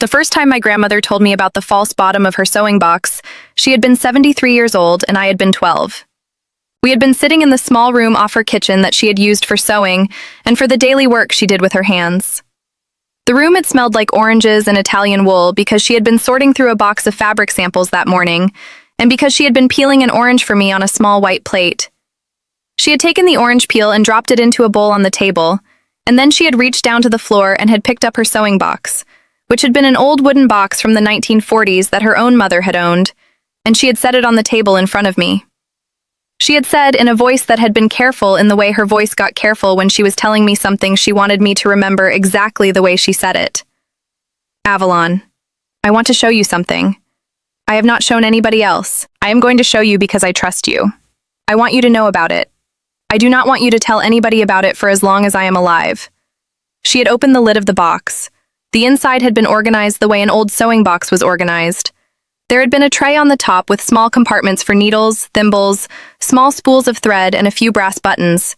The first time my grandmother told me about the false bottom of her sewing box, she had been 73 years old and I had been 12. We had been sitting in the small room off her kitchen that she had used for sewing and for the daily work she did with her hands. The room had smelled like oranges and Italian wool because she had been sorting through a box of fabric samples that morning, and because she had been peeling an orange for me on a small white plate. She had taken the orange peel and dropped it into a bowl on the table, and then she had reached down to the floor and had picked up her sewing box, which had been an old wooden box from the 1940s that her own mother had owned, and she had set it on the table in front of me. She had said in a voice that had been careful in the way her voice got careful when she was telling me something she wanted me to remember exactly the way she said it. "Avalon, I want to show you something. I have not shown anybody else. I am going to show you because I trust you. I want you to know about it. I do not want you to tell anybody about it for as long as I am alive." She had opened the lid of the box. The inside had been organized the way an old sewing box was organized. There had been a tray on the top with small compartments for needles, thimbles, small spools of thread, and a few brass buttons.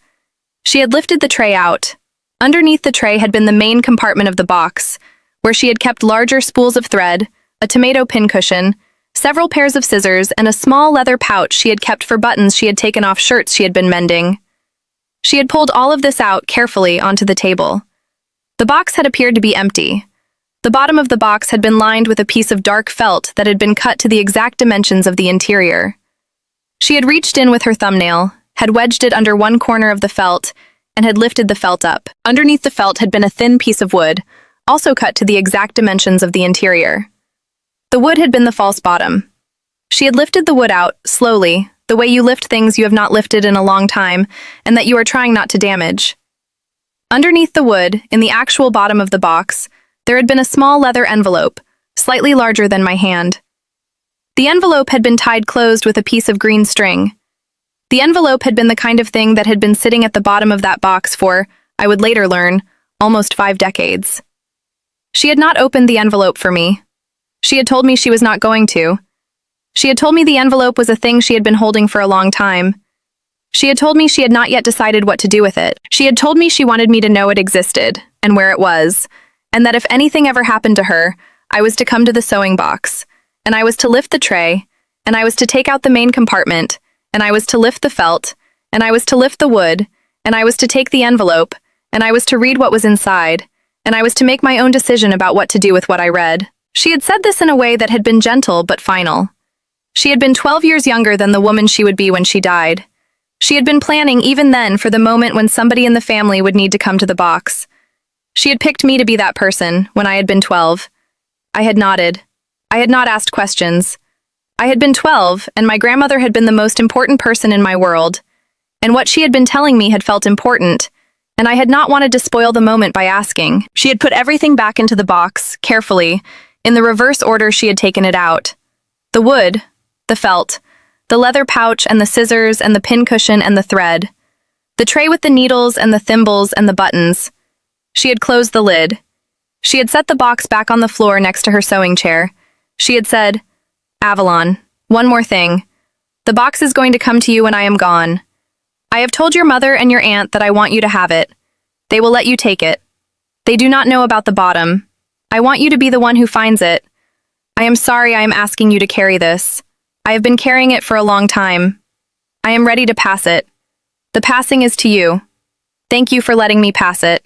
She had lifted the tray out. Underneath the tray had been the main compartment of the box, where she had kept larger spools of thread, a tomato pincushion, several pairs of scissors, and a small leather pouch she had kept for buttons she had taken off shirts she had been mending. She had pulled all of this out carefully onto the table. The box had appeared to be empty. The bottom of the box had been lined with a piece of dark felt that had been cut to the exact dimensions of the interior. She had reached in with her thumbnail, had wedged it under one corner of the felt, and had lifted the felt up. Underneath the felt had been a thin piece of wood, also cut to the exact dimensions of the interior. The wood had been the false bottom. She had lifted the wood out, slowly, the way you lift things you have not lifted in a long time, and that you are trying not to damage. Underneath the wood, in the actual bottom of the box, there had been a small leather envelope, slightly larger than my hand. The envelope had been tied closed with a piece of green string. The envelope had been the kind of thing that had been sitting at the bottom of that box for, I would later learn, almost 5 decades. She had not opened the envelope for me. She had told me she was not going to. She had told me the envelope was a thing she had been holding for a long time. She had told me she had not yet decided what to do with it. She had told me she wanted me to know it existed, and where it was, and that if anything ever happened to her, I was to come to the sewing box, and I was to lift the tray, and I was to take out the main compartment, and I was to lift the felt, and I was to lift the wood, and I was to take the envelope, and I was to read what was inside, and I was to make my own decision about what to do with what I read. She had said this in a way that had been gentle but final. She had been 12 years younger than the woman she would be when she died. She had been planning even then for the moment when somebody in the family would need to come to the box. She had picked me to be that person when I had been 12. I had nodded. I had not asked questions. I had been 12, and my grandmother had been the most important person in my world, and what she had been telling me had felt important, and I had not wanted to spoil the moment by asking. She had put everything back into the box, carefully, in the reverse order she had taken it out. The wood, the felt, the leather pouch and the scissors and the pincushion and the thread, the tray with the needles and the thimbles and the buttons. She had closed the lid. She had set the box back on the floor next to her sewing chair. She had said, "Avalon, one more thing. The box is going to come to you when I am gone. I have told your mother and your aunt that I want you to have it. They will let you take it. They do not know about the bottom. I want you to be the one who finds it. I am sorry I am asking you to carry this. I have been carrying it for a long time. I am ready to pass it. The passing is to you. Thank you for letting me pass it."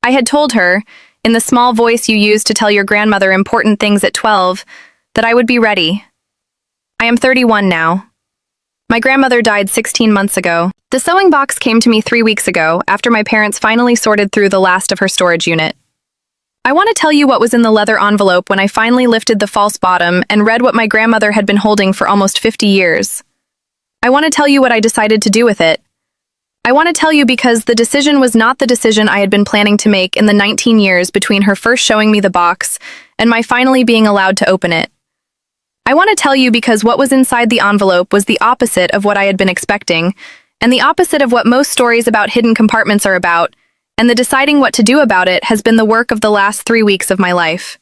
I had told her, in the small voice you use to tell your grandmother important things at 12, that I would be ready. I am 31 now. My grandmother died 16 months ago. The sewing box came to me 3 weeks ago, after my parents finally sorted through the last of her storage unit. I want to tell you what was in the leather envelope when I finally lifted the false bottom and read what my grandmother had been holding for almost 50 years. I want to tell you what I decided to do with it. I want to tell you because the decision was not the decision I had been planning to make in the 19 years between her first showing me the box and my finally being allowed to open it. I want to tell you because what was inside the envelope was the opposite of what I had been expecting, and the opposite of what most stories about hidden compartments are about, and the deciding what to do about it has been the work of the last 3 weeks of my life.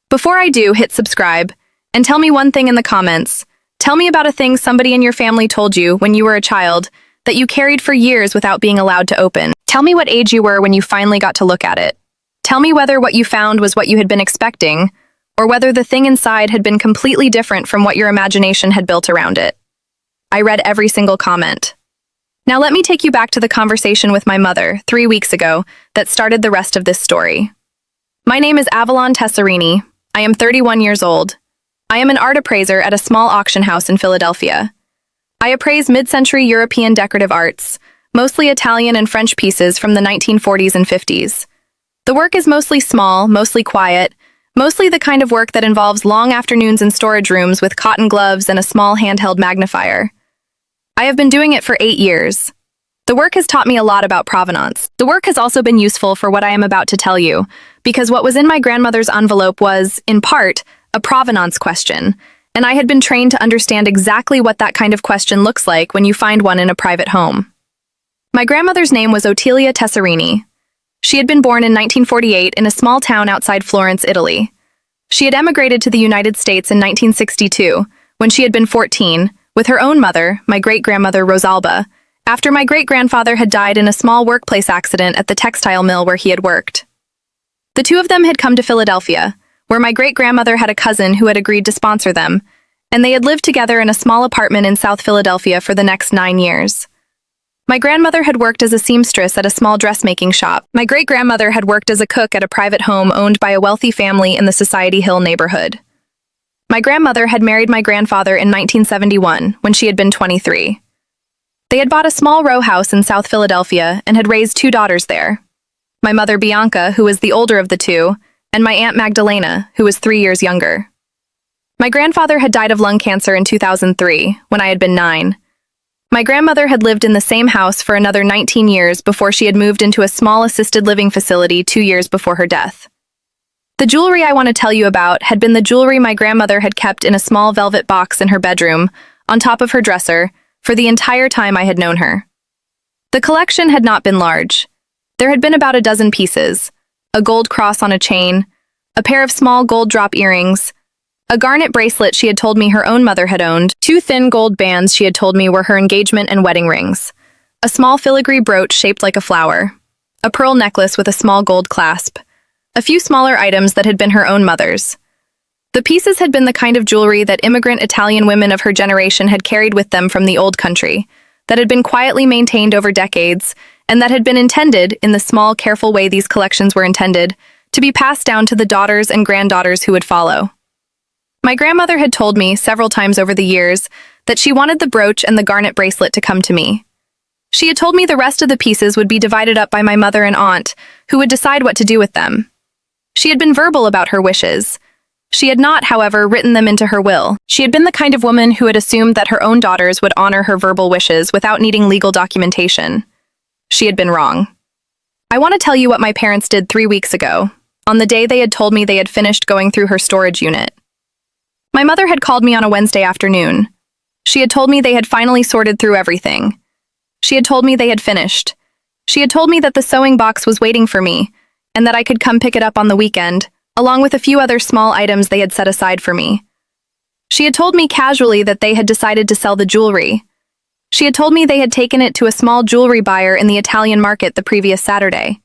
Before I do, hit subscribe, and tell me one thing in the comments. Tell me about a thing somebody in your family told you when you were a child that you carried for years without being allowed to open. Tell me what age you were when you finally got to look at it. Tell me whether what you found was what you had been expecting, or whether the thing inside had been completely different from what your imagination had built around it. I read every single comment. Now let me take you back to the conversation with my mother 3 weeks ago that started the rest of this story. My name is Avalon Tessarini. I am 31 years old. I am an art appraiser at a small auction house in Philadelphia. I appraise mid-century European decorative arts, mostly Italian and French pieces from the 1940s and 50s. The work is mostly small, mostly quiet, mostly the kind of work that involves long afternoons in storage rooms with cotton gloves and a small handheld magnifier. I have been doing it for 8 years. The work has taught me a lot about provenance. The work has also been useful for what I am about to tell you, because what was in my grandmother's envelope was, in part, a provenance question, and I had been trained to understand exactly what that kind of question looks like when you find one in a private home. My grandmother's name was Ottilia Tessarini. She had been born in 1948 in a small town outside Florence, Italy. She had emigrated to the United States in 1962, when she had been 14, with her own mother, my great-grandmother Rosalba, after my great-grandfather had died in a small workplace accident at the textile mill where he had worked. The two of them had come to Philadelphia, where my great-grandmother had a cousin who had agreed to sponsor them, and they had lived together in a small apartment in South Philadelphia for the next 9 years. My grandmother had worked as a seamstress at a small dressmaking shop. My great-grandmother had worked as a cook at a private home owned by a wealthy family in the Society Hill neighborhood. My grandmother had married my grandfather in 1971, when she had been 23. They had bought a small row house in South Philadelphia and had raised 2 daughters there. My mother Bianca, who was the older of the two, and my aunt Magdalena, who was 3 years younger. My grandfather had died of lung cancer in 2003, when I had been 9. My grandmother had lived in the same house for another 19 years before she had moved into a small assisted living facility 2 years before her death. The jewelry I want to tell you about had been the jewelry my grandmother had kept in a small velvet box in her bedroom, on top of her dresser, for the entire time I had known her. The collection had not been large. There had been about a dozen pieces: a gold cross on a chain, a pair of small gold drop earrings, a garnet bracelet she had told me her own mother had owned, 2 thin gold bands she had told me were her engagement and wedding rings, a small filigree brooch shaped like a flower, a pearl necklace with a small gold clasp, a few smaller items that had been her own mother's. The pieces had been the kind of jewelry that immigrant Italian women of her generation had carried with them from the old country, that had been quietly maintained over decades, and that had been intended, in the small, careful way these collections were intended, to be passed down to the daughters and granddaughters who would follow. My grandmother had told me, several times over the years, that she wanted the brooch and the garnet bracelet to come to me. She had told me the rest of the pieces would be divided up by my mother and aunt, who would decide what to do with them. She had been verbal about her wishes. She had not, however, written them into her will. She had been the kind of woman who had assumed that her own daughters would honor her verbal wishes without needing legal documentation. She had been wrong. I want to tell you what my parents did 3 weeks ago, on the day they had told me they had finished going through her storage unit. My mother had called me on a Wednesday afternoon. She had told me they had finally sorted through everything. She had told me they had finished. She had told me that the sewing box was waiting for me, and that I could come pick it up on the weekend, along with a few other small items they had set aside for me. She had told me casually that they had decided to sell the jewelry. She had told me they had taken it to a small jewelry buyer in the Italian market the previous Saturday.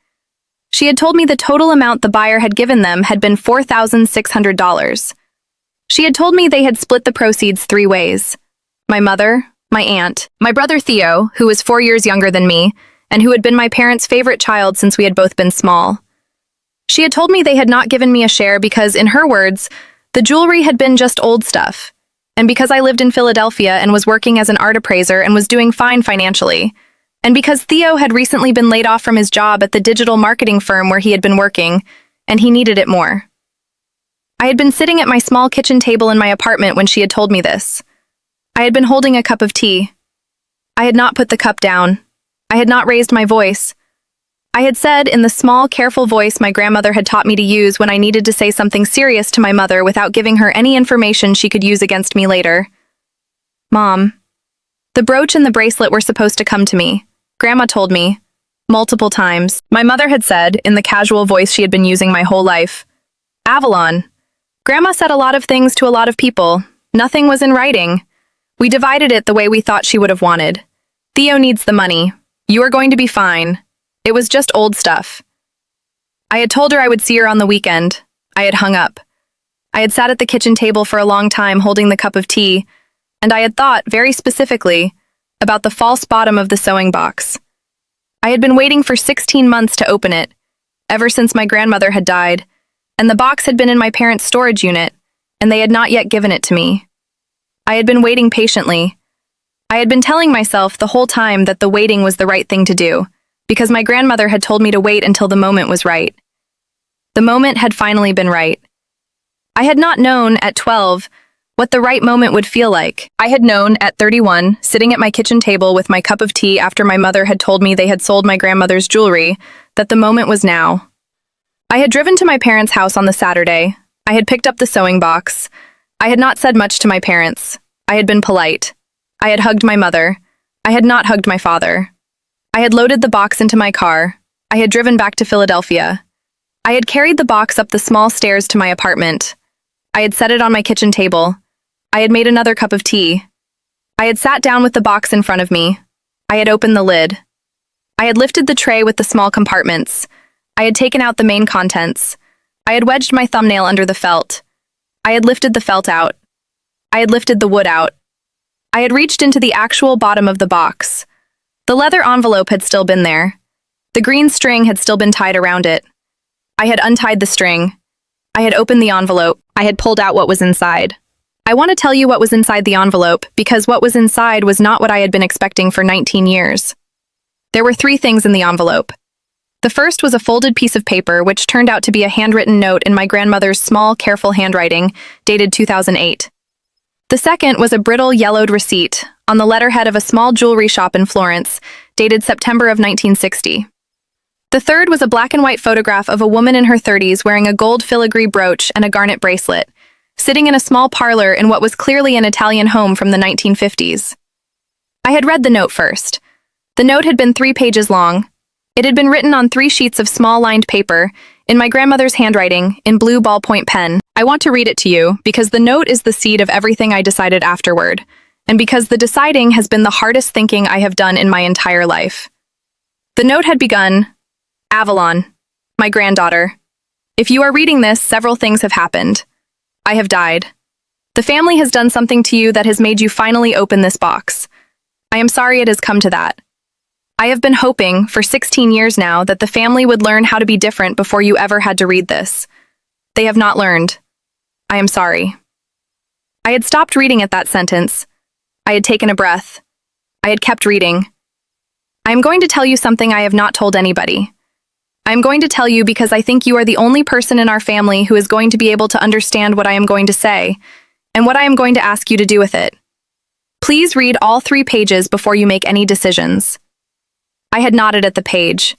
She had told me the total amount the buyer had given them had been $4,600. She had told me they had split the proceeds 3 ways: my mother, my aunt, my brother Theo, who was 4 years younger than me, and who had been my parents' favorite child since we had both been small. She had told me they had not given me a share because, in her words, the jewelry had been just old stuff, and because I lived in Philadelphia and was working as an art appraiser and was doing fine financially, and because Theo had recently been laid off from his job at the digital marketing firm where he had been working, and he needed it more. I had been sitting at my small kitchen table in my apartment when she had told me this. I had been holding a cup of tea. I had not put the cup down. I had not raised my voice. I had said, in the small, careful voice my grandmother had taught me to use when I needed to say something serious to my mother without giving her any information she could use against me later. "Mom, the brooch and the bracelet were supposed to come to me. Grandma told me, multiple times." My mother had said, in the casual voice she had been using my whole life, "Avalon, Grandma said a lot of things to a lot of people. Nothing was in writing. We divided it the way we thought she would have wanted. Theo needs the money. You are going to be fine. It was just old stuff." I had told her I would see her on the weekend. I had hung up. I had sat at the kitchen table for a long time holding the cup of tea, and I had thought, very specifically, about the false bottom of the sewing box. I had been waiting for 16 months to open it, ever since my grandmother had died, and the box had been in my parents' storage unit, and they had not yet given it to me. I had been waiting patiently. I had been telling myself the whole time that the waiting was the right thing to do, because my grandmother had told me to wait until the moment was right. The moment had finally been right. I had not known, at 12, what the right moment would feel like. I had known, at 31, sitting at my kitchen table with my cup of tea after my mother had told me they had sold my grandmother's jewelry, that the moment was now. I had driven to my parents' house on the Saturday. I had picked up the sewing box. I had not said much to my parents. I had been polite. I had hugged my mother. I had not hugged my father. I had loaded the box into my car. I had driven back to Philadelphia. I had carried the box up the small stairs to my apartment. I had set it on my kitchen table. I had made another cup of tea. I had sat down with the box in front of me. I had opened the lid. I had lifted the tray with the small compartments. I had taken out the main contents. I had wedged my thumbnail under the felt. I had lifted the felt out. I had lifted the wood out. I had reached into the actual bottom of the box. The leather envelope had still been there. The green string had still been tied around it. I had untied the string. I had opened the envelope. I had pulled out what was inside. I want to tell you what was inside the envelope, because what was inside was not what I had been expecting for 19 years. There were 3 things in the envelope. The first was a folded piece of paper which turned out to be a handwritten note in my grandmother's small, careful handwriting, dated 2008. The second was a brittle, yellowed receipt on the letterhead of a small jewelry shop in Florence, dated September of 1960. The third was a black and white photograph of a woman in her 30s wearing a gold filigree brooch and a garnet bracelet, sitting in a small parlor in what was clearly an Italian home from the 1950s. I had read the note first. The note had been 3 pages long. It had been written on 3 sheets of small lined paper, in my grandmother's handwriting, in blue ballpoint pen. I want to read it to you, because the note is the seed of everything I decided afterward, and because the deciding has been the hardest thinking I have done in my entire life. The note had begun, Avalon, my granddaughter. If you are reading this, several things have happened. I have died. The family has done something to you that has made you finally open this box. I am sorry it has come to that. I have been hoping, for 16 years now, that the family would learn how to be different before you ever had to read this. They have not learned. I am sorry. I had stopped reading at that sentence. I had taken a breath. I had kept reading. I am going to tell you something I have not told anybody. I am going to tell you because I think you are the only person in our family who is going to be able to understand what I am going to say, and what I am going to ask you to do with it. Please read all 3 pages before you make any decisions. I had nodded at the page.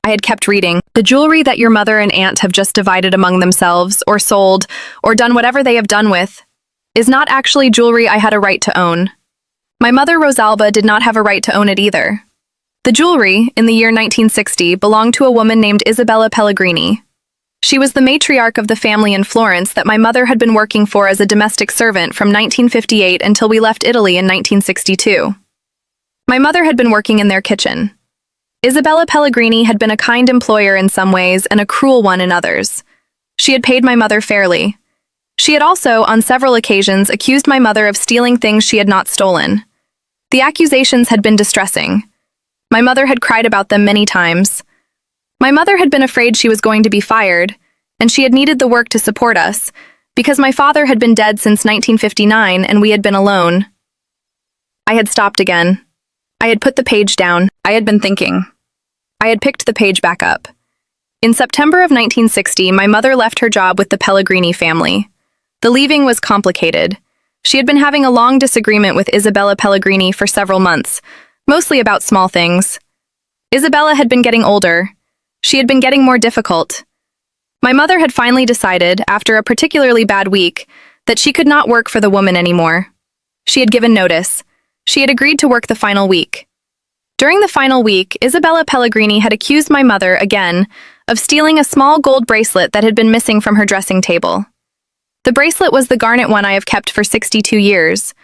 I had kept reading. The jewelry that your mother and aunt have just divided among themselves, or sold, or done whatever they have done with, is not actually jewelry I had a right to own. My mother, Rosalba, did not have a right to own it either. The jewelry, in the year 1960, belonged to a woman named Isabella Pellegrini. She was the matriarch of the family in Florence that my mother had been working for as a domestic servant from 1958 until we left Italy in 1962. My mother had been working in their kitchen. Isabella Pellegrini had been a kind employer in some ways and a cruel one in others. She had paid my mother fairly. She had also, on several occasions, accused my mother of stealing things she had not stolen. The accusations had been distressing. My mother had cried about them many times. My mother had been afraid she was going to be fired, and she had needed the work to support us, because my father had been dead since 1959 and we had been alone. I had stopped again. I had put the page down. I had been thinking. I had picked the page back up. In September of 1960, my mother left her job with the Pellegrini family. The leaving was complicated. She had been having a long disagreement with Isabella Pellegrini for several months, mostly about small things. Isabella had been getting older. She had been getting more difficult. My mother had finally decided, after a particularly bad week, that she could not work for the woman anymore. She had given notice. She had agreed to work the final week. During the final week, Isabella Pellegrini had accused my mother, again, of stealing a small gold bracelet that had been missing from her dressing table. The bracelet was the garnet one I have kept for 62 years.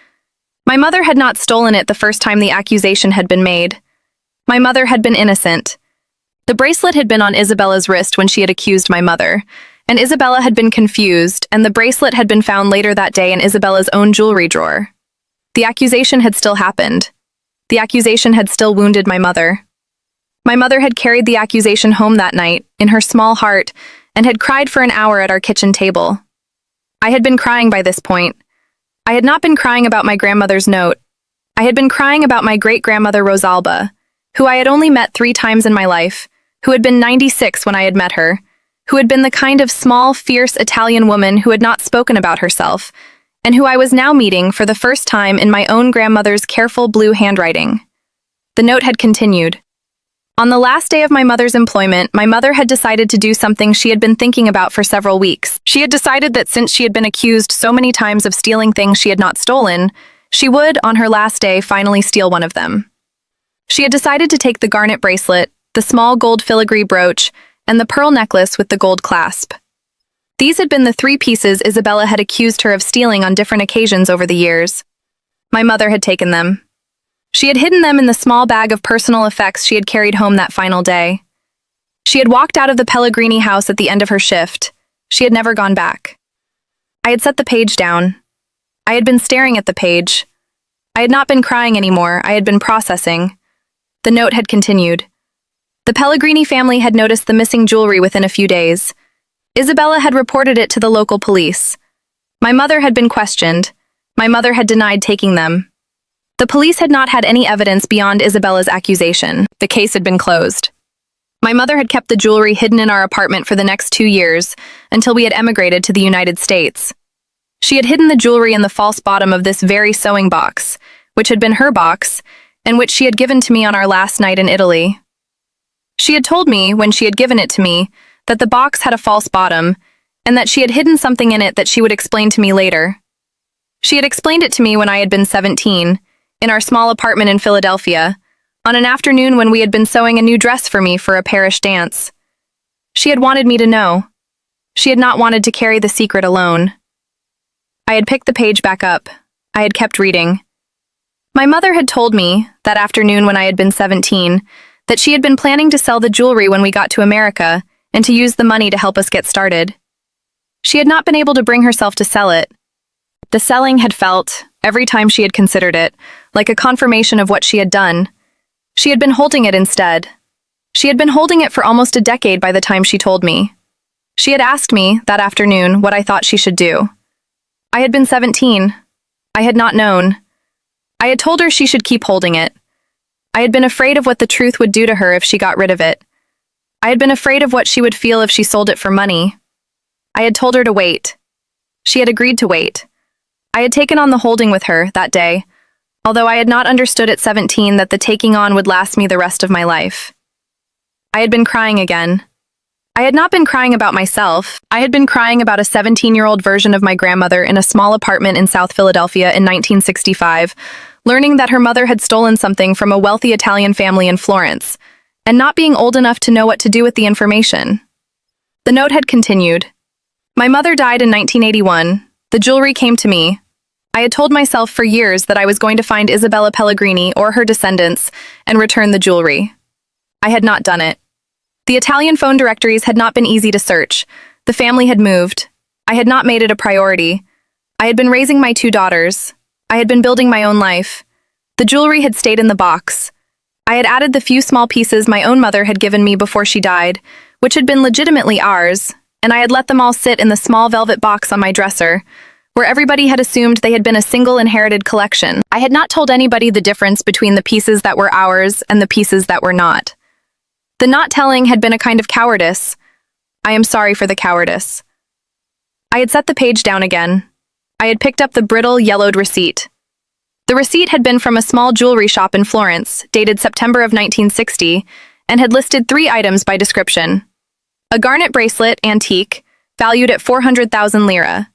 My mother had not stolen it the first time the accusation had been made. My mother had been innocent. The bracelet had been on Isabella's wrist when she had accused my mother, and Isabella had been confused, and the bracelet had been found later that day in Isabella's own jewelry drawer. The accusation had still happened. The accusation had still wounded my mother. My mother had carried the accusation home that night, in her small heart, and had cried for an hour at our kitchen table. I had been crying by this point. I had not been crying about my grandmother's note. I had been crying about my great-grandmother Rosalba, who I had only met 3 times in my life, who had been 96 when I had met her, who had been the kind of small, fierce Italian woman who had not spoken about herself, and who I was now meeting for the first time in my own grandmother's careful blue handwriting. The note had continued. On the last day of my mother's employment, my mother had decided to do something she had been thinking about for several weeks. She had decided that since she had been accused so many times of stealing things she had not stolen, she would, on her last day, finally steal one of them. She had decided to take the garnet bracelet, the small gold filigree brooch, and the pearl necklace with the gold clasp. These had been the 3 pieces Isabella had accused her of stealing on different occasions over the years. My mother had taken them. She had hidden them in the small bag of personal effects she had carried home that final day. She had walked out of the Pellegrini house at the end of her shift. She had never gone back. I had set the page down. I had been staring at the page. I had not been crying anymore. I had been processing. The note had continued. The Pellegrini family had noticed the missing jewelry within a few days. Isabella had reported it to the local police. My mother had been questioned. My mother had denied taking them. The police had not had any evidence beyond Isabella's accusation. The case had been closed. My mother had kept the jewelry hidden in our apartment for the next 2 years, until we had emigrated to the United States. She had hidden the jewelry in the false bottom of this very sewing box, which had been her box, and which she had given to me on our last night in Italy. She had told me, when she had given it to me, that the box had a false bottom, and that she had hidden something in it that she would explain to me later. She had explained it to me when I had been 17, in our small apartment in Philadelphia, on an afternoon when we had been sewing a new dress for me for a parish dance. She had wanted me to know. She had not wanted to carry the secret alone. I had picked the page back up. I had kept reading. My mother had told me, that afternoon when I had been 17, that she had been planning to sell the jewelry when we got to America and to use the money to help us get started. She had not been able to bring herself to sell it. The selling had felt, every time she had considered it, like a confirmation of what she had done. She had been holding it instead. She had been holding it for almost a decade by the time she told me. She had asked me, that afternoon, what I thought she should do. I had been 17. I had not known. I had told her she should keep holding it. I had been afraid of what the truth would do to her if she got rid of it. I had been afraid of what she would feel if she sold it for money. I had told her to wait. She had agreed to wait. I had taken on the holding with her that day, although I had not understood at 17 that the taking on would last me the rest of my life. I had been crying again. I had not been crying about myself. I had been crying about a 17-year-old version of my grandmother in a small apartment in South Philadelphia in 1965, learning that her mother had stolen something from a wealthy Italian family in Florence, and not being old enough to know what to do with the information. The note had continued. My mother died in 1981. The jewelry came to me. I had told myself for years that I was going to find Isabella Pellegrini or her descendants and return the jewelry. I had not done it. The Italian phone directories had not been easy to search. The family had moved. I had not made it a priority. I had been raising my 2 daughters. I had been building my own life. The jewelry had stayed in the box. I had added the few small pieces my own mother had given me before she died, which had been legitimately ours, and I had let them all sit in the small velvet box on my dresser, where everybody had assumed they had been a single inherited collection. I had not told anybody the difference between the pieces that were ours and the pieces that were not. The not telling had been a kind of cowardice. I am sorry for the cowardice. I had set the page down again. I had picked up the brittle, yellowed receipt. The receipt had been from a small jewelry shop in Florence, dated September of 1960, and had listed 3 items by description. A garnet bracelet, antique, valued at 400,000 lira.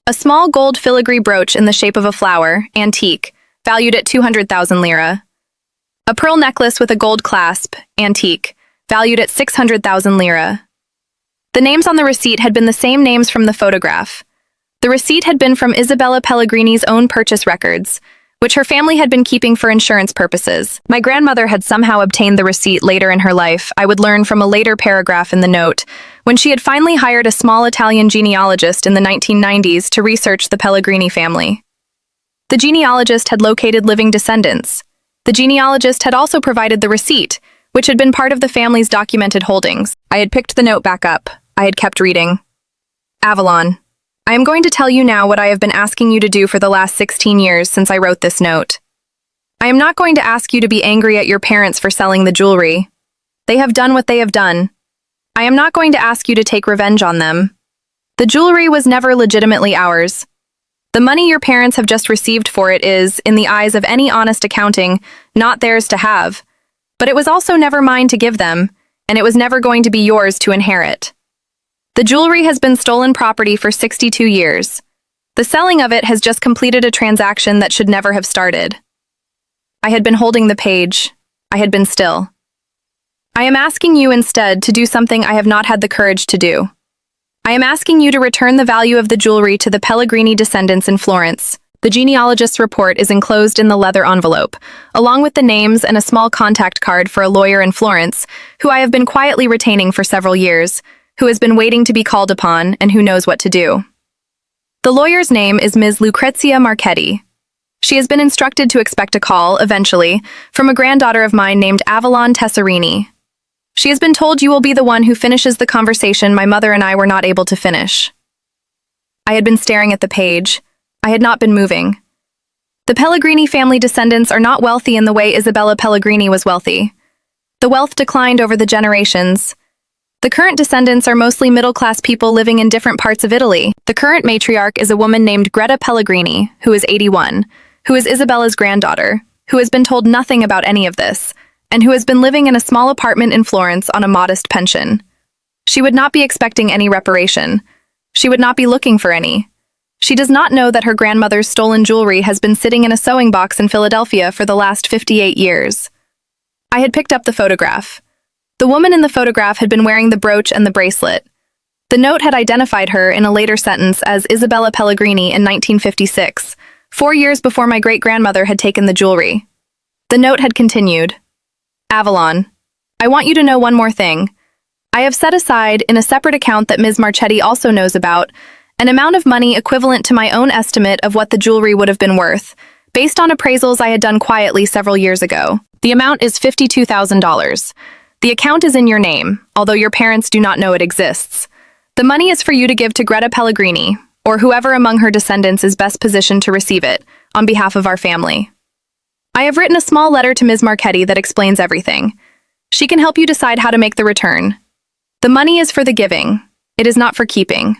A small gold filigree brooch in the shape of a flower, antique, valued at 200,000 lira. A pearl necklace with a gold clasp, antique, valued at 600,000 lira. The names on the receipt had been the same names from the photograph. The receipt had been from Isabella Pellegrini's own purchase records, which her family had been keeping for insurance purposes. My grandmother had somehow obtained the receipt later in her life, I would learn from a later paragraph in the note, when she had finally hired a small Italian genealogist in the 1990s to research the Pellegrini family. The genealogist had located living descendants. The genealogist had also provided the receipt, which had been part of the family's documented holdings. I had picked the note back up. I had kept reading. Avalon. I am going to tell you now what I have been asking you to do for the last 16 years since I wrote this note. I am not going to ask you to be angry at your parents for selling the jewelry. They have done what they have done. I am not going to ask you to take revenge on them. The jewelry was never legitimately ours. The money your parents have just received for it is, in the eyes of any honest accounting, not theirs to have. But it was also never mine to give them, and it was never going to be yours to inherit. The jewelry has been stolen property for 62 years. The selling of it has just completed a transaction that should never have started. I had been holding the page. I had been still. I am asking you instead to do something I have not had the courage to do. I am asking you to return the value of the jewelry to the Pellegrini descendants in Florence. The genealogist's report is enclosed in the leather envelope, along with the names and a small contact card for a lawyer in Florence, who I have been quietly retaining for several years, who has been waiting to be called upon and who knows what to do. The lawyer's name is Ms. Lucrezia Marchetti. She has been instructed to expect a call, eventually, from a granddaughter of mine named Avalon Tessarini. She has been told you will be the one who finishes the conversation my mother and I were not able to finish. I had been staring at the page. I had not been moving. The Pellegrini family descendants are not wealthy in the way Isabella Pellegrini was wealthy. The wealth declined over the generations. The current descendants are mostly middle-class people living in different parts of Italy. The current matriarch is a woman named Greta Pellegrini, who is 81, who is Isabella's granddaughter, who has been told nothing about any of this, and who has been living in a small apartment in Florence on a modest pension. She would not be expecting any reparation. She would not be looking for any. She does not know that her grandmother's stolen jewelry has been sitting in a sewing box in Philadelphia for the last 58 years. I had picked up the photograph. The woman in the photograph had been wearing the brooch and the bracelet. The note had identified her in a later sentence as Isabella Pellegrini in 1956, 4 years before my great-grandmother had taken the jewelry. The note had continued. Avalon, I want you to know one more thing. I have set aside, in a separate account that Ms. Marchetti also knows about, an amount of money equivalent to my own estimate of what the jewelry would have been worth, based on appraisals I had done quietly several years ago. The amount is $52,000. The account is in your name, although your parents do not know it exists. The money is for you to give to Greta Pellegrini, or whoever among her descendants is best positioned to receive it, on behalf of our family. I have written a small letter to Ms. Marchetti that explains everything. She can help you decide how to make the return. The money is for the giving. It is not for keeping.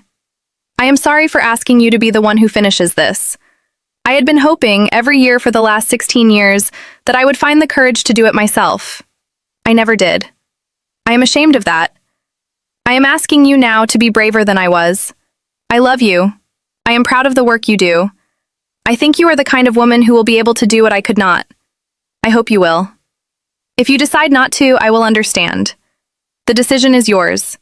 I am sorry for asking you to be the one who finishes this. I had been hoping, every year for the last 16 years, that I would find the courage to do it myself. I never did. I am ashamed of that. I am asking you now to be braver than I was. I love you. I am proud of the work you do. I think you are the kind of woman who will be able to do what I could not. I hope you will. If you decide not to, I will understand. The decision is yours.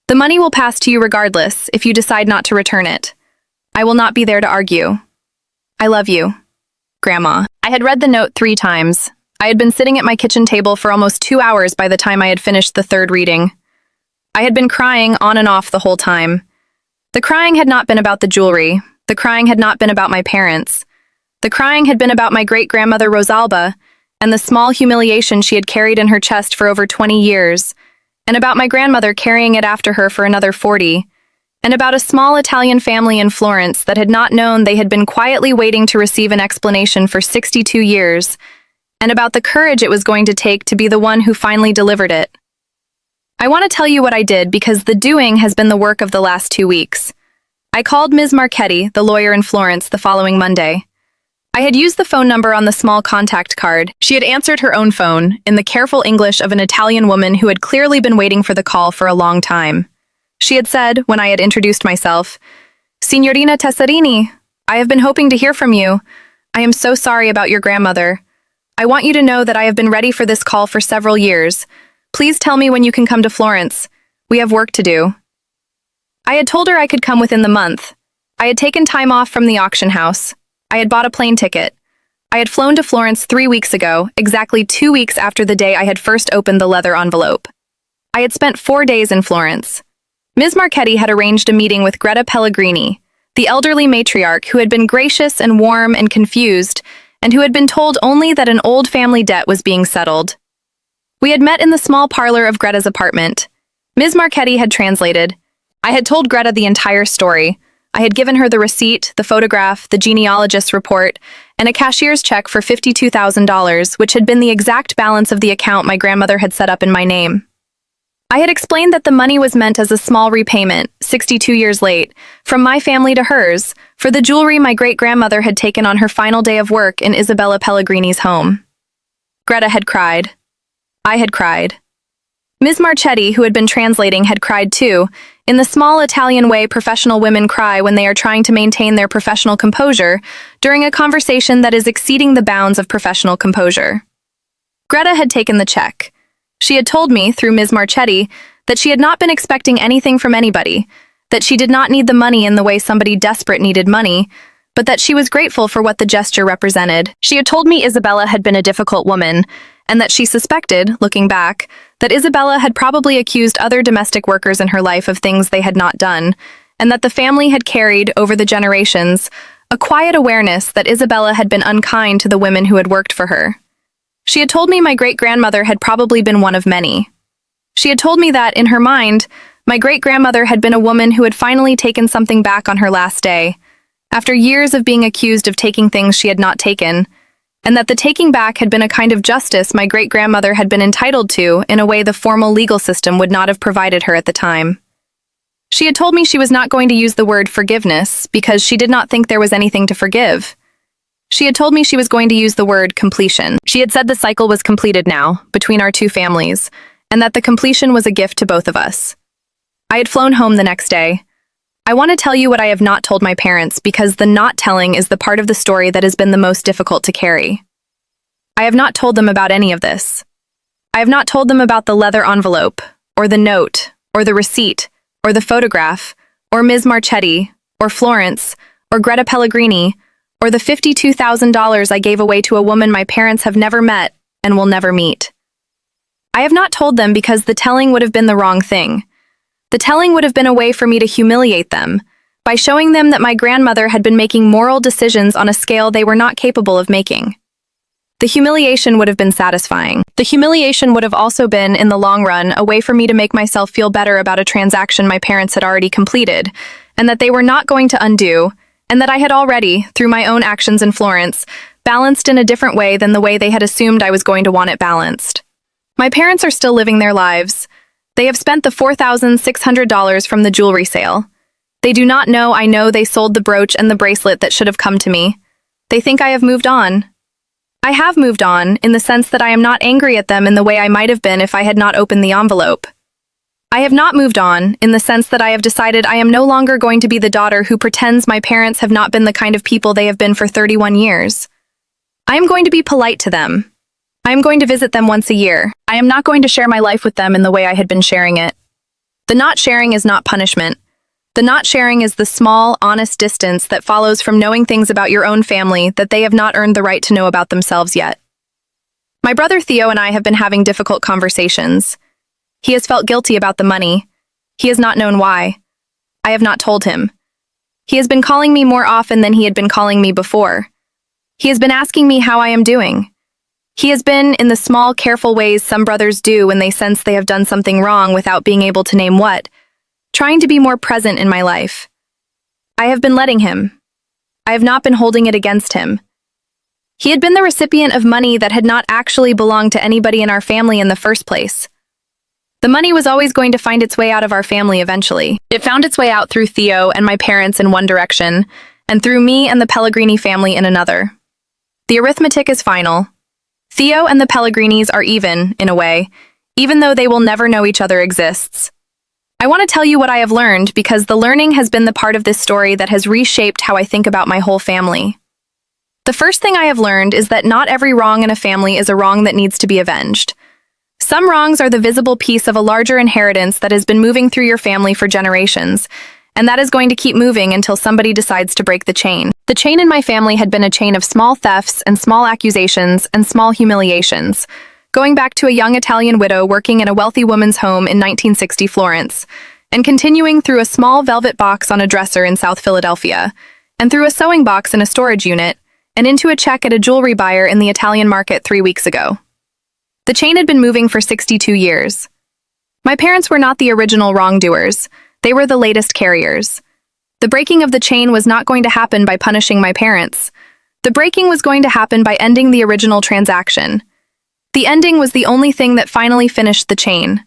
The money will pass to you regardless if you decide not to return it. I will not be there to argue. I love you, Grandma. I had read the note 3 times. I had been sitting at my kitchen table for almost 2 hours by the time I had finished the 3rd reading. I had been crying on and off the whole time. The crying had not been about the jewelry. The crying had not been about my parents. The crying had been about my great-grandmother Rosalba and the small humiliation she had carried in her chest for over 20 years, and about my grandmother carrying it after her for another 40, and about a small Italian family in Florence that had not known they had been quietly waiting to receive an explanation for 62 years, and about the courage it was going to take to be the one who finally delivered it. I want to tell you what I did because the doing has been the work of the last 2 weeks. I called Ms. Marchetti, the lawyer in Florence, the following Monday. I had used the phone number on the small contact card. She had answered her own phone, in the careful English of an Italian woman who had clearly been waiting for the call for a long time. She had said, when I had introduced myself, "Signorina Tessarini, I have been hoping to hear from you. I am so sorry about your grandmother. I want you to know that I have been ready for this call for several years. Please tell me when you can come to Florence. We have work to do." I had told her I could come within the month. I had taken time off from the auction house. I had bought a plane ticket. I had flown to Florence 3 weeks ago, exactly 2 weeks after the day I had first opened the leather envelope. I had spent 4 days in Florence. Ms. Marchetti had arranged a meeting with Greta Pellegrini, the elderly matriarch who had been gracious and warm and confused, and who had been told only that an old family debt was being settled. We had met in the small parlor of Greta's apartment. Ms. Marchetti had translated. I had told Greta the entire story. I had given her the receipt, the photograph, the genealogist's report, and a cashier's check for $52,000, which had been the exact balance of the account my grandmother had set up in my name. I had explained that the money was meant as a small repayment, 62 years late, from my family to hers, for the jewelry my great-grandmother had taken on her final day of work in Isabella Pellegrini's home. Greta had cried. I had cried. Ms. Marchetti, who had been translating, had cried too, in the small Italian way professional women cry when they are trying to maintain their professional composure during a conversation that is exceeding the bounds of professional composure. Greta had taken the check. She had told me, through Ms. Marchetti, that she had not been expecting anything from anybody, that she did not need the money in the way somebody desperate needed money, but that she was grateful for what the gesture represented. She had told me Isabella had been a difficult woman, and that she suspected, looking back, that Isabella had probably accused other domestic workers in her life of things they had not done, and that the family had carried, over the generations, a quiet awareness that Isabella had been unkind to the women who had worked for her. She had told me my great-grandmother had probably been one of many. She had told me that, in her mind, my great-grandmother had been a woman who had finally taken something back on her last day, after years of being accused of taking things she had not taken, and that the taking back had been a kind of justice my great-grandmother had been entitled to in a way the formal legal system would not have provided her at the time. She had told me she was not going to use the word forgiveness because she did not think there was anything to forgive. She had told me she was going to use the word completion. She had said the cycle was completed now, between our two families, and that the completion was a gift to both of us. I had flown home the next day. I want to tell you what I have not told my parents because the not telling is the part of the story that has been the most difficult to carry. I have not told them about any of this. I have not told them about the leather envelope, or the note, or the receipt, or the photograph, or Ms. Marchetti, or Florence, or Greta Pellegrini, or the $52,000 I gave away to a woman my parents have never met and will never meet. I have not told them because the telling would have been the wrong thing. The telling would have been a way for me to humiliate them, by showing them that my grandmother had been making moral decisions on a scale they were not capable of making. The humiliation would have been satisfying. The humiliation would have also been, in the long run, a way for me to make myself feel better about a transaction my parents had already completed, and that they were not going to undo, and that I had already, through my own actions in Florence, balanced in a different way than the way they had assumed I was going to want it balanced. My parents are still living their lives. They have spent the $4,600 from the jewelry sale. They do not know I know they sold the brooch and the bracelet that should have come to me. They think I have moved on. I have moved on, in the sense that I am not angry at them in the way I might have been if I had not opened the envelope. I have not moved on, in the sense that I have decided I am no longer going to be the daughter who pretends my parents have not been the kind of people they have been for 31 years. I am going to be polite to them. I am going to visit them once a year. I am not going to share my life with them in the way I had been sharing it. The not sharing is not punishment. The not sharing is the small, honest distance that follows from knowing things about your own family that they have not earned the right to know about themselves yet. My brother Theo and I have been having difficult conversations. He has felt guilty about the money. He has not known why. I have not told him. He has been calling me more often than he had been calling me before. He has been asking me how I am doing. He has been, in the small, careful ways some brothers do when they sense they have done something wrong without being able to name what, trying to be more present in my life. I have been letting him. I have not been holding it against him. He had been the recipient of money that had not actually belonged to anybody in our family in the first place. The money was always going to find its way out of our family eventually. It found its way out through Theo and my parents in one direction, and through me and the Pellegrini family in another. The arithmetic is final. Theo and the Pellegrinis are even, in a way, even though they will never know each other exists. I want to tell you what I have learned because the learning has been the part of this story that has reshaped how I think about my whole family. The first thing I have learned is that not every wrong in a family is a wrong that needs to be avenged. Some wrongs are the visible piece of a larger inheritance that has been moving through your family for generations, and that is going to keep moving until somebody decides to break the chain. The chain in my family had been a chain of small thefts and small accusations and small humiliations, going back to a young Italian widow working in a wealthy woman's home in 1960 Florence, and continuing through a small velvet box on a dresser in South Philadelphia, and through a sewing box in a storage unit, and into a check at a jewelry buyer in the Italian market 3 weeks ago. The chain had been moving for 62 years. My parents were not the original wrongdoers, they were the latest carriers. The breaking of the chain was not going to happen by punishing my parents. The breaking was going to happen by ending the original transaction. The ending was the only thing that finally finished the chain.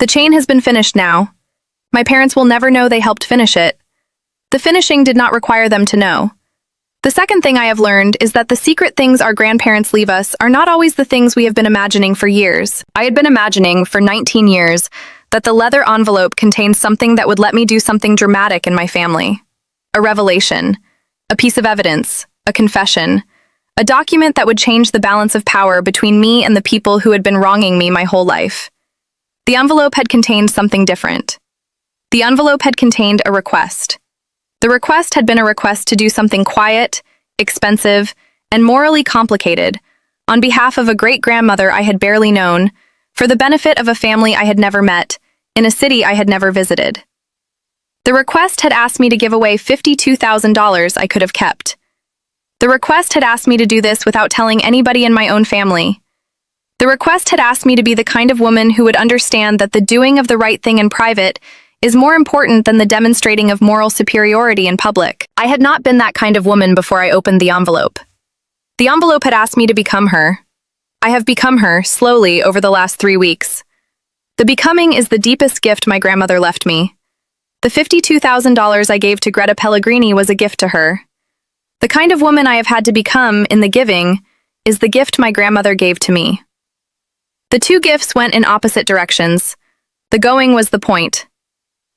The chain has been finished now. My parents will never know they helped finish it. The finishing did not require them to know. The second thing I have learned is that the secret things our grandparents leave us are not always the things we have been imagining for years. I had been imagining for 19 years that the leather envelope contained something that would let me do something dramatic in my family. A revelation, a piece of evidence, a confession, a document that would change the balance of power between me and the people who had been wronging me my whole life. The envelope had contained something different. The envelope had contained a request. The request had been a request to do something quiet, expensive, and morally complicated, on behalf of a great-grandmother I had barely known, for the benefit of a family I had never met, in a city I had never visited. The request had asked me to give away $52,000 I could have kept. The request had asked me to do this without telling anybody in my own family. The request had asked me to be the kind of woman who would understand that the doing of the right thing in private is more important than the demonstrating of moral superiority in public. I had not been that kind of woman before I opened the envelope. The envelope had asked me to become her. I have become her, slowly, over the last 3 weeks. The becoming is the deepest gift my grandmother left me. The $52,000 I gave to Greta Pellegrini was a gift to her. The kind of woman I have had to become, in the giving, is the gift my grandmother gave to me. The two gifts went in opposite directions. The going was the point.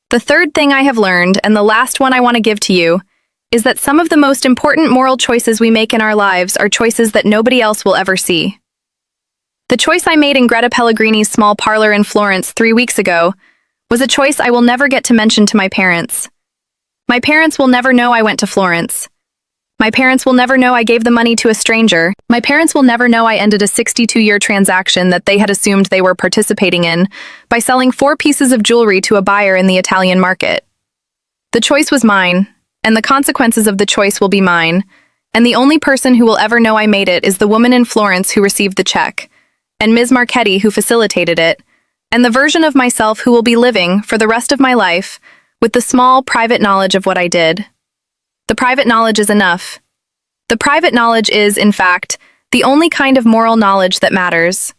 The third thing I have learned, and the last one I want to give to you, is that some of the most important moral choices we make in our lives are choices that nobody else will ever see. The choice I made in Greta Pellegrini's small parlor in Florence 3 weeks ago was a choice I will never get to mention to my parents. My parents will never know I went to Florence. My parents will never know I gave the money to a stranger. My parents will never know I ended a 62-year transaction that they had assumed they were participating in by selling 4 pieces of jewelry to a buyer in the Italian market. The choice was mine, and the consequences of the choice will be mine, and the only person who will ever know I made it is the woman in Florence who received the check, and Ms. Marchetti who facilitated it, and the version of myself who will be living, for the rest of my life, with the small, private knowledge of what I did. The private knowledge is enough. The private knowledge is, in fact, the only kind of moral knowledge that matters.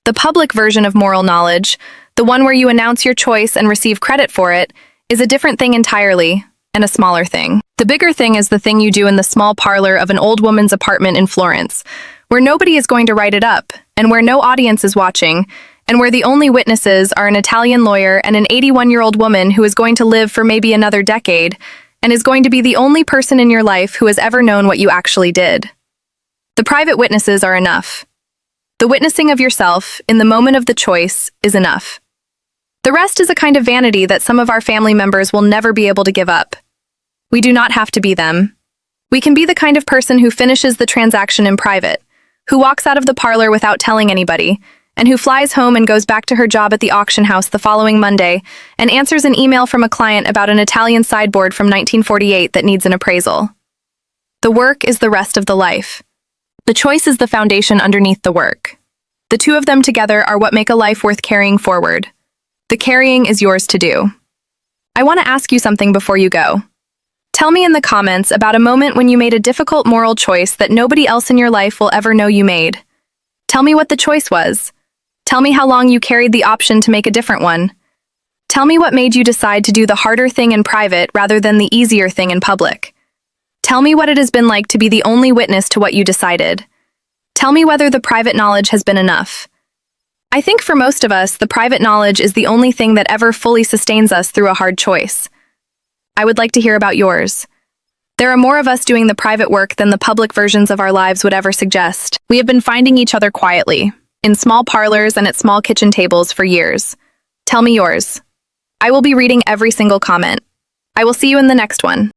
The public version of moral knowledge, the one where you announce your choice and receive credit for it, is a different thing entirely, and a smaller thing. The bigger thing is the thing you do in the small parlor of an old woman's apartment in Florence, where nobody is going to write it up, and where no audience is watching, and where the only witnesses are an Italian lawyer and an 81-year-old woman who is going to live for maybe another decade, and is going to be the only person in your life who has ever known what you actually did. The private witnesses are enough. The witnessing of yourself, in the moment of the choice, is enough. The rest is a kind of vanity that some of our family members will never be able to give up. We do not have to be them. We can be the kind of person who finishes the transaction in private, who walks out of the parlor without telling anybody, and who flies home and goes back to her job at the auction house the following Monday and answers an email from a client about an Italian sideboard from 1948 that needs an appraisal. The work is the rest of the life. The choice is the foundation underneath the work. The two of them together are what make a life worth carrying forward. The carrying is yours to do. I want to ask you something before you go. Tell me in the comments about a moment when you made a difficult moral choice that nobody else in your life will ever know you made. Tell me what the choice was. Tell me how long you carried the option to make a different one. Tell me what made you decide to do the harder thing in private rather than the easier thing in public. Tell me what it has been like to be the only witness to what you decided. Tell me whether the private knowledge has been enough. I think for most of us, the private knowledge is the only thing that ever fully sustains us through a hard choice. I would like to hear about yours. There are more of us doing the private work than the public versions of our lives would ever suggest. We have been finding each other quietly, in small parlors and at small kitchen tables for years. Tell me yours. I will be reading every single comment. I will see you in the next one.